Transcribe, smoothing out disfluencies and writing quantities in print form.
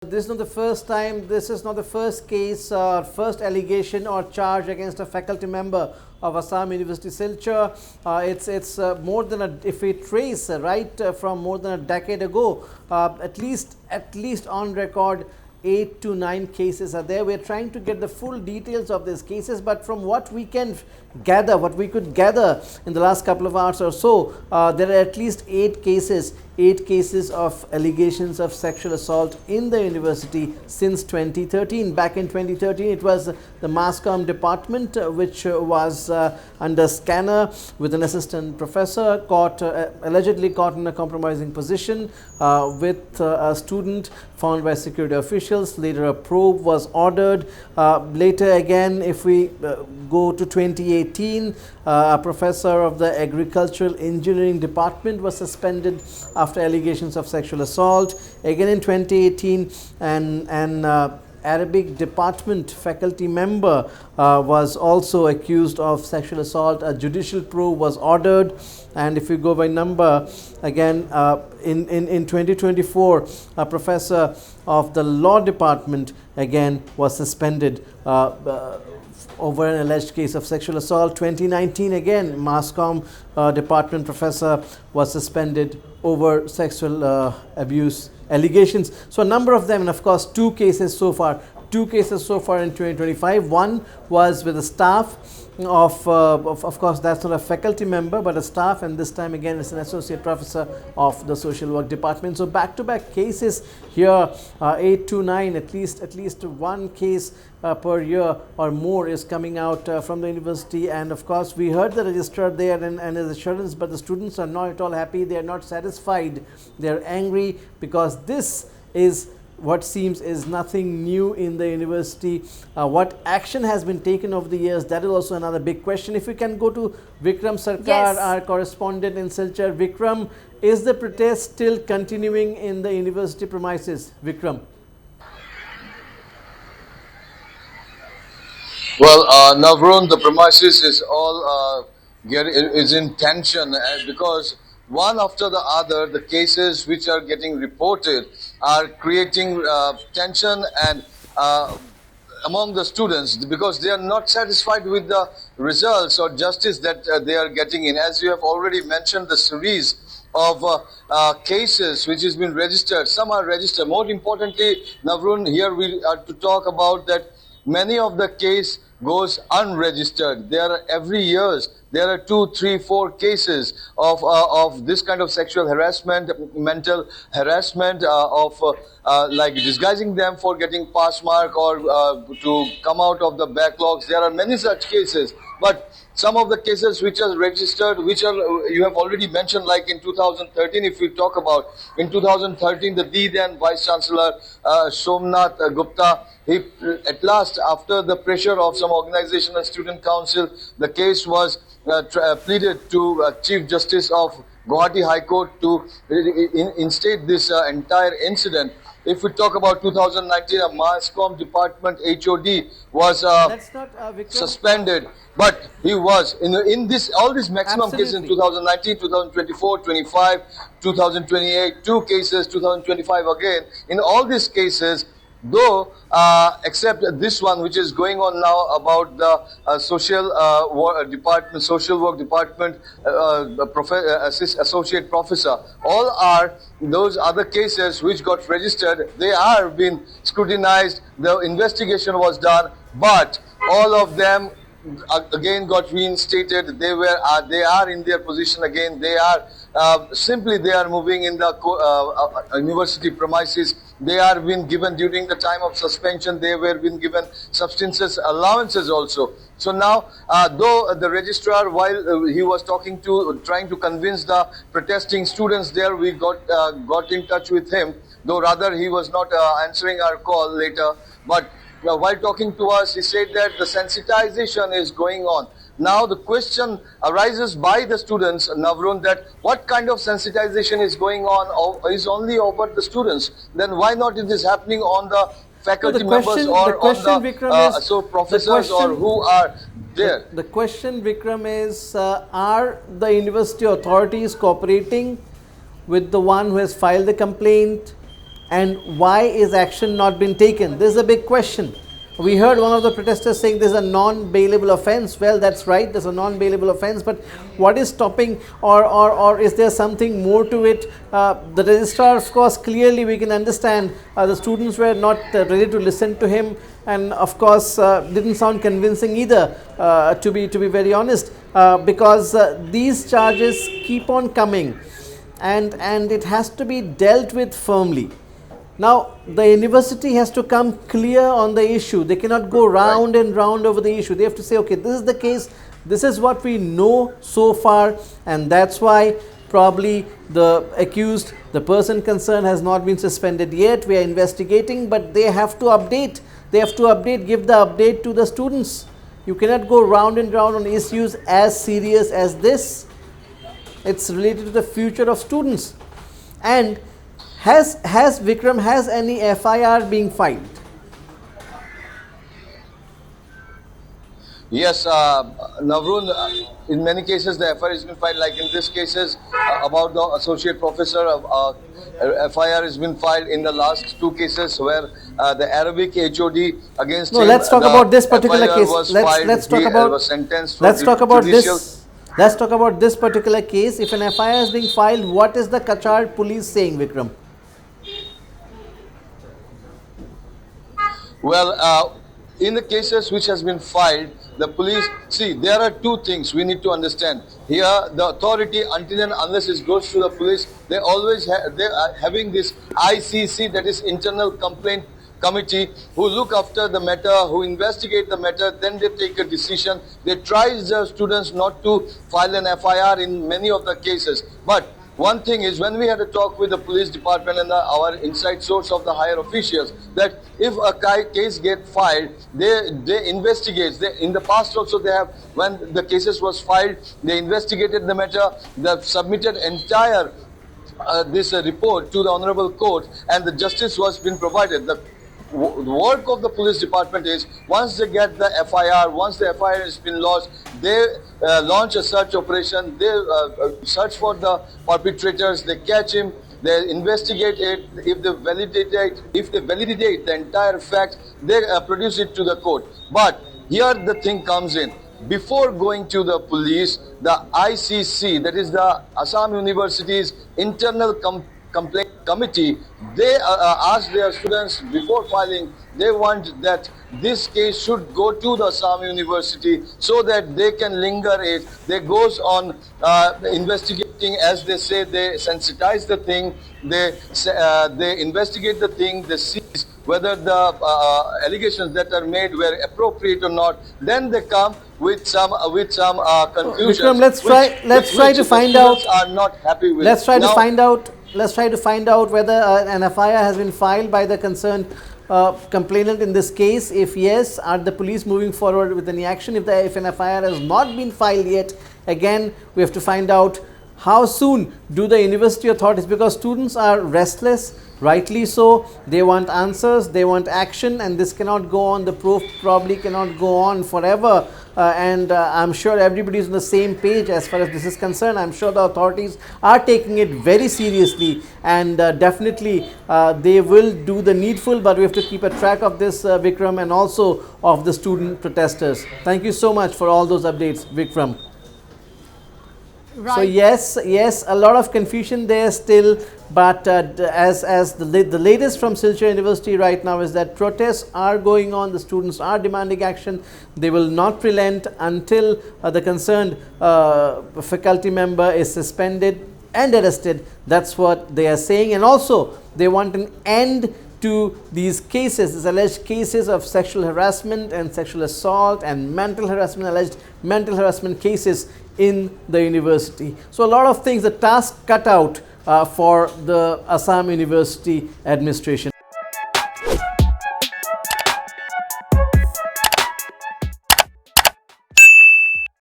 this is not the first time, this is not the first case, first allegation or charge against a faculty member of Assam University Silchar. It's more than a, if we trace from more than a decade ago, at least on record 8 to 9 cases are there. We're trying to get the full details of these cases, but from what we can gather, what we could gather in the last couple of hours or so, there are at least 8 cases of allegations of sexual assault in the university since 2013. Back in 2013, it was the mass comm department which was under scanner with an assistant professor allegedly caught in a compromising position with a student found by security officials. Later a probe was ordered. Later again, if we go to 2018, a professor of the agricultural engineering department was suspended after allegations of sexual assault. Again in 2018, an Arabic department faculty member was also accused of sexual assault. A judicial probe was ordered, and if you go by number, again in 2024, a professor of the law department again was suspended over an alleged case of sexual assault. 2019, again, mass comm department professor was suspended over sexual abuse allegations. So a number of them, and of course 2 cases so far in 2025. One was with the staff of course that's not a faculty member but a staff, and this time again it's an associate professor of the social work department. So back to back cases here, 8 to 9, at least one case per year or more is coming out from the university. And of course we heard the registrar there and his assurance, but the students are not at all happy. They are not satisfied. They are angry because this is what seems is nothing new in the university. What action has been taken over the years, that is also another big question. If we can go to Vikram Sarkar, yes, our correspondent in Silchar. Vikram, is the protest still continuing in the university premises? Vikram. Well, Navrun, the premises is all is in tension because one after the other, the cases which are getting reported are creating tension and among the students because they are not satisfied with the results or justice that they are getting in. As you have already mentioned, the series of cases which has been registered, some are registered. More importantly, Navrun, here we are to talk about that many of the case goes unregistered. There are every years there are 2, 3, 4 cases of this kind of sexual harassment, mental harassment, like disguising them for getting pass mark or to come out of the backlogs. There are many such cases, but some of the cases which are registered, which are you have already mentioned, like in 2013, if we talk about in 2013, the then Vice Chancellor Somnath Gupta, he at last, after the pressure of some organization and student council, the case was pleaded to Chief Justice of Guwahati High Court to instate this entire incident. If we talk about 2019, a mass comm department HOD was suspended, but he was in this all these maximum cases in 2019, 2024, 25, 2028, 2 cases, 2025 again. In all these cases, though except this one which is going on now about the social work department associate professor, all are those other cases which got registered. They are being scrutinized, the investigation was done, but all of them again got reinstated. They are in their position again. They are simply they are moving in the university premises. They are being given during the time of suspension. They were being given substances allowances also. So now, though the registrar, while he was trying to convince the protesting students there, we got in touch with him. Though rather he was not answering our call later, but while talking to us, he said that the sensitization is going on. Now the question arises by the students, Navrun, that what kind of sensitization is going on is only over the students. Then why not it is happening on the faculty members or on the professors or who are there? The question, Vikram, is are the university authorities cooperating with the one who has filed the complaint? and why is action not been taken? This is a big question. We heard one of the protesters saying this is a non-bailable offence. Well, that's right, there's a non-bailable offence, but what is stopping, or is there something more to it? The registrar, of course, clearly we can understand the students were not ready to listen to him, and of course didn't sound convincing either, to be very honest, because these charges keep on coming, and it has to be dealt with firmly. Now, the university has to come clear on the issue. They cannot go round and round over the issue. They have to say, okay, this is the case, this is what we know so far, and that's why probably the accused, the person concerned, has not been suspended yet. We are investigating, but they have to update. They have to update, give the update to the students. You cannot go round and round on issues as serious as this. It's related to the future of students. And has Vikram, has any FIR being filed? Yes, Navrun, in many cases the FIR has been filed, like in this cases about the associate professor, FIR has been filed in the last two cases where the Arabic HOD against him. Let's talk about this particular case. Let's talk about this particular case. If an FIR is being filed, what is the Cachar police saying, Vikram? Well, in the cases which has been filed, the police, see, there are two things we need to understand. Here, the authority, until and unless it goes to the police, they always they are having this ICC, that is Internal Complaint Committee, who look after the matter, who investigate the matter, then they take a decision. They try the students not to file an FIR in many of the cases. But one thing is, when we had a talk with the police department and our inside source of the higher officials, that if a case get filed, they investigate. In the past also they have, when the cases was filed, they investigated the matter, they submitted entire this report to the honorable court, and the justice was been provided. The work of the police department is, once they get the FIR, once the FIR has been lodged, they launch a search operation, they search for the perpetrators, they catch him, they investigate it. If they validate the entire fact, they produce it to the court. But here the thing comes in. Before going to the police, the ICC, that is the Assam University's Internal Complaint Committee, they ask their students before filing, they want that this case should go to the Assam University so that they can linger it. They goes on investigating, as they say, they sensitize the thing, they investigate the thing, they see whether the allegations that are made were appropriate or not. Then they come with some conclusions. Vikram, let's try to find out. Are not happy with. Let's try to find out. Let's try to find out whether an FIR has been filed by the concerned complainant in this case. If yes, are the police moving forward with any action? If an FIR has not been filed yet, again we have to find out how soon do the university authorities, because students are restless, rightly so, they want answers, they want action, and this cannot go on, the proof probably cannot go on forever, and I'm sure everybody is on the same page as far as this is concerned. I'm sure the authorities are taking it very seriously, and definitely they will do the needful, but we have to keep a track of this, Vikram, and also of the student protesters. Thank you so much for all those updates, Vikram. Right. So yes, a lot of confusion there still, but as the latest from Silchar University right now is that protests are going on, the students are demanding action. They will not relent until the concerned faculty member is suspended and arrested. That's what they are saying, and also they want an end to these cases, these alleged cases of sexual harassment and sexual assault and alleged mental harassment cases in the university. So a lot of things, the task cut out for the Assam University administration.